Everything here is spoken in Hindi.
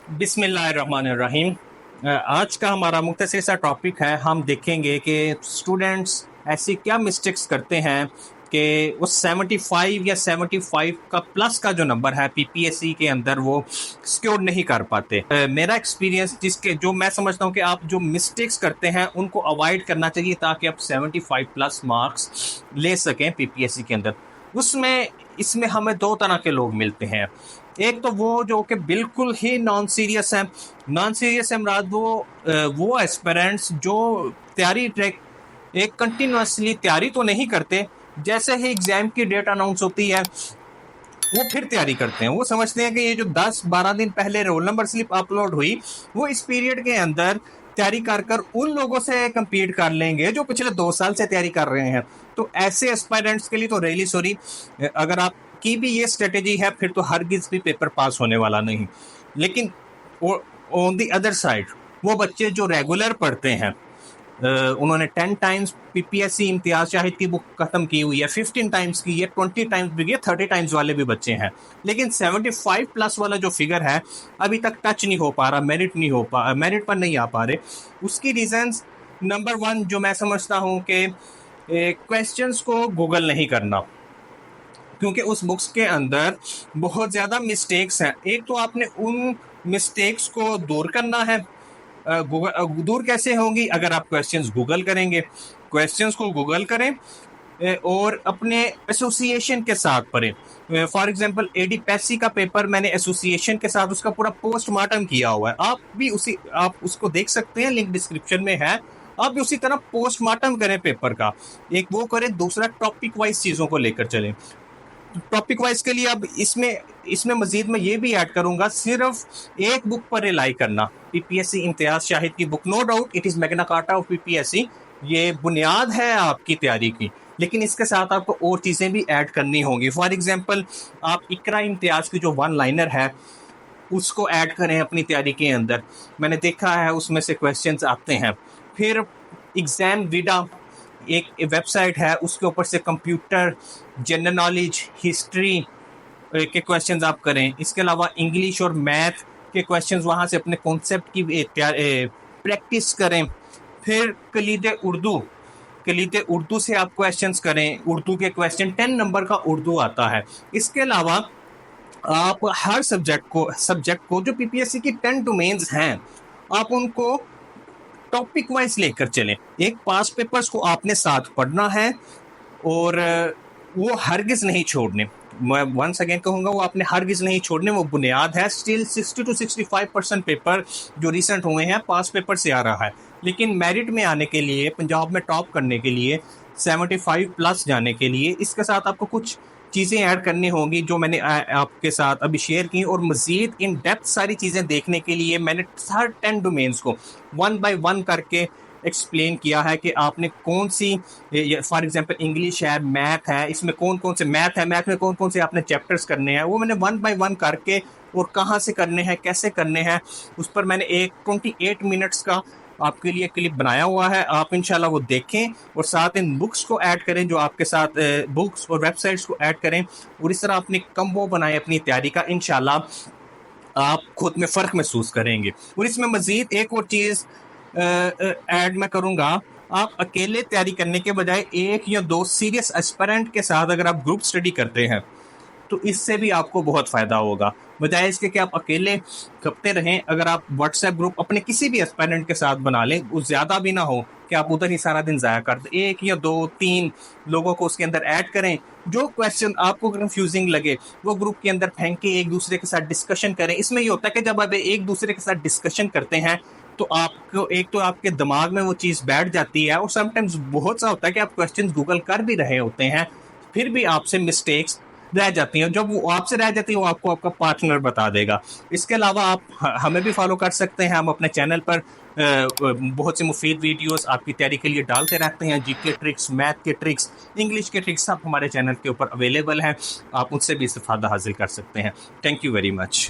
बिस्मिल्लाहिर्रहमानिर्रहीम। आज का हमारा मुख्तसर सा टॉपिक है। हम देखेंगे कि स्टूडेंट्स ऐसी क्या मिस्टेक्स करते हैं कि वो 75 या 75 का प्लस का जो नंबर है पीपीएससी के अंदर वो सिक्योर नहीं कर पाते। मेरा एक्सपीरियंस जिसके जो मैं समझता हूँ कि आप जो मिस्टेक्स करते हैं उनको अवॉइड करना चाहिए ताकि आप 75 प्लस मार्क्स ले सकें पीपीएससी के अंदर। उसमें इसमें हमें दो तरह के लोग मिलते हैं। एक तो वो जो कि बिल्कुल ही नॉन सीरियस है। नॉन सीरियस है मुराद वो एस्पिरेंट्स जो तैयारी ट्रैक एक कंटिन्यूसली तैयारी तो नहीं करते, जैसे ही एग्जाम की डेट अनाउंस होती है वो फिर तैयारी करते हैं। वो समझते हैं कि ये जो 10-12 दिन पहले रोल नंबर स्लिप अपलोड हुई वो इस पीरियड के अंदर तैयारी कर उन लोगों से compete कर लेंगे जो पिछले 2 साल से तैयारी कर रहे हैं। तो ऐसे एस्पायरेंट्स के लिए तो रियली सॉरी, अगर आपकी भी ये स्ट्रेटेजी है फिर तो हरगिज भी पेपर पास होने वाला नहीं। लेकिन ऑन दी अदर साइड वो बच्चे जो रेगुलर पढ़ते हैं, उन्होंने 10 टाइम्स पीपीएससी इम्तियाज शाहिद की बुक खत्म की हुई है, 15 टाइम्स की है, 20 टाइम्स भी है, 30 टाइम्स वाले भी बच्चे हैं। लेकिन 75 प्लस वाला जो फिगर है अभी तक टच नहीं हो पा रहा, मेरिट पर नहीं आ पा रहे। उसकी रीजंस नंबर 1 जो मैं समझता हूँ कि क्वेश्चंस को गूगल नहीं करना, क्योंकि उस बुक्स के अंदर बहुत ज़्यादा मिस्टेक्स हैं। एक तो आपने उन मिस्टेक्स को दूर करना है। दूर कैसे होंगी? अगर आप क्वेश्चंस गूगल करेंगे। क्वेश्चंस को गूगल करें और अपने एसोसिएशन के साथ पढ़ें। फॉर एग्जांपल एडी पैसी का पेपर मैंने एसोसिएशन के साथ उसका पूरा पोस्टमार्टम किया हुआ है। आप उसको देख सकते हैं, लिंक डिस्क्रिप्शन में है। आप भी उसी तरह पोस्टमार्टम करें पेपर का। एक वो करें, दूसरा टॉपिक वाइज चीज़ों को लेकर चलें। टॉपिक वाइज के लिए अब इसमें मजीद मैं ये भी ऐड करूंगा, सिर्फ एक बुक पर रिलाई करना, पीपीएससी इम्तियाज शाहिद की book. No doubt it is Magna Carta of PPSC, ये बुनियाद है आपकी तैयारी की, लेकिन इसके साथ आपको और चीज़ें भी ऐड करनी होंगी। फॉर एग्जांपल आप इकरा इम्तियाज की जो 1 लाइनर है उसको ऐड करें अपनी तैयारी के अंदर। मैंने देखा है उसमें से क्वेश्चंस आते हैं। फिर एग्ज़ाम विडा एक वेबसाइट है, उसके ऊपर से कंप्यूटर, जनरल नॉलेज, हिस्ट्री के क्वेश्चंस आप करें। इसके अलावा इंग्लिश और मैथ के क्वेश्चंस वहाँ से अपने कॉन्सेप्ट की प्रैक्टिस करें। फिर कलीद उर्दू से आप क्वेश्चंस करें। उर्दू के क्वेश्चन 10 नंबर का उर्दू आता है। इसके अलावा आप हर सब्जेक्ट को जो पीपीएससी की 10 डोमेन्स हैं आप उनको टॉपिक वाइज लेकर चलें। एक पास पेपर्स को आपने साथ पढ़ना है और वो हरगिज़ नहीं छोड़ने। मैं वंस अगेन कहूँगा, वो आपने हरगिज़ नहीं छोड़ने, वो बुनियाद है। स्टिल 60 to 65% पेपर जो रिसेंट हुए हैं पास पेपर से आ रहा है। लेकिन मेरिट में आने के लिए, पंजाब में टॉप करने के लिए, 75 प्लस जाने के लिए इसके साथ आपको कुछ चीज़ें ऐड करनी होंगी जो मैंने आपके साथ अभी शेयर की। और मज़ीद इन डेप्थ सारी चीज़ें देखने के लिए मैंने हर 10 डोमेन्स को 1 by 1 करके एक्सप्लेन किया है कि आपने कौन सी, फॉर एग्जांपल इंग्लिश है, मैथ है, इसमें कौन कौन से मैथ में कौन कौन से आपने चैप्टर्स करने हैं, वो मैंने 1 by 1 करके और कहाँ से करने हैं, कैसे करने हैं, उस पर मैंने एक 28 मिनट्स का आपके लिए क्लिप बनाया हुआ है। आप इंशाल्लाह वो देखें और साथ इन बुक्स को ऐड करें, जो आपके साथ बुक्स और वेबसाइट्स को ऐड करें और इस तरह अपनी कम्बो बनाएं अपनी तैयारी का। इंशाल्लाह आप खुद में फ़र्क महसूस करेंगे। और इसमें मज़ीद एक और चीज़ ऐड मैं करूँगा, आप अकेले तैयारी करने के बजाय 1 या 2 सीरियस एस्पिरेंट के साथ अगर आप ग्रुप स्टडी करते हैं तो इससे भी आपको बहुत फ़ायदा होगा, बजाय इसके कि आप अकेले करते रहें। अगर आप व्हाट्सएप ग्रुप अपने किसी भी एस्पिरेंट के साथ बना लें, वो ज़्यादा भी ना हो कि आप उधर ही सारा दिन ज़ाया कर दें। 1 या 2-3 लोगों को उसके अंदर ऐड करें। जो क्वेश्चन आपको कंफ्यूजिंग लगे वो ग्रुप के अंदर फेंक के एक दूसरे के साथ डिस्कशन करें। इसमें ये होता है कि जब आप एक दूसरे के साथ डिस्कशन करते हैं तो आपको एक तो आपके दिमाग में वो चीज़ बैठ जाती है, और समटाइम्स बहुत सा होता है कि आप क्वेश्चन गूगल कर भी रहे होते हैं फिर भी आपसे मिस्टेक्स रह जाती हैं। जब वो आपसे रह जाती है वो आपको आपका पार्टनर बता देगा। इसके अलावा आप हमें भी फॉलो कर सकते हैं। हम अपने चैनल पर बहुत सी मुफीद वीडियोस आपकी तैयारी के लिए डालते रहते हैं। जीके ट्रिक्स, मैथ के ट्रिक्स, इंग्लिश के ट्रिक्स सब हमारे चैनल के ऊपर अवेलेबल हैं। आप मुझसे भी इस्तेफादा हासिल कर सकते हैं। Thank you very much.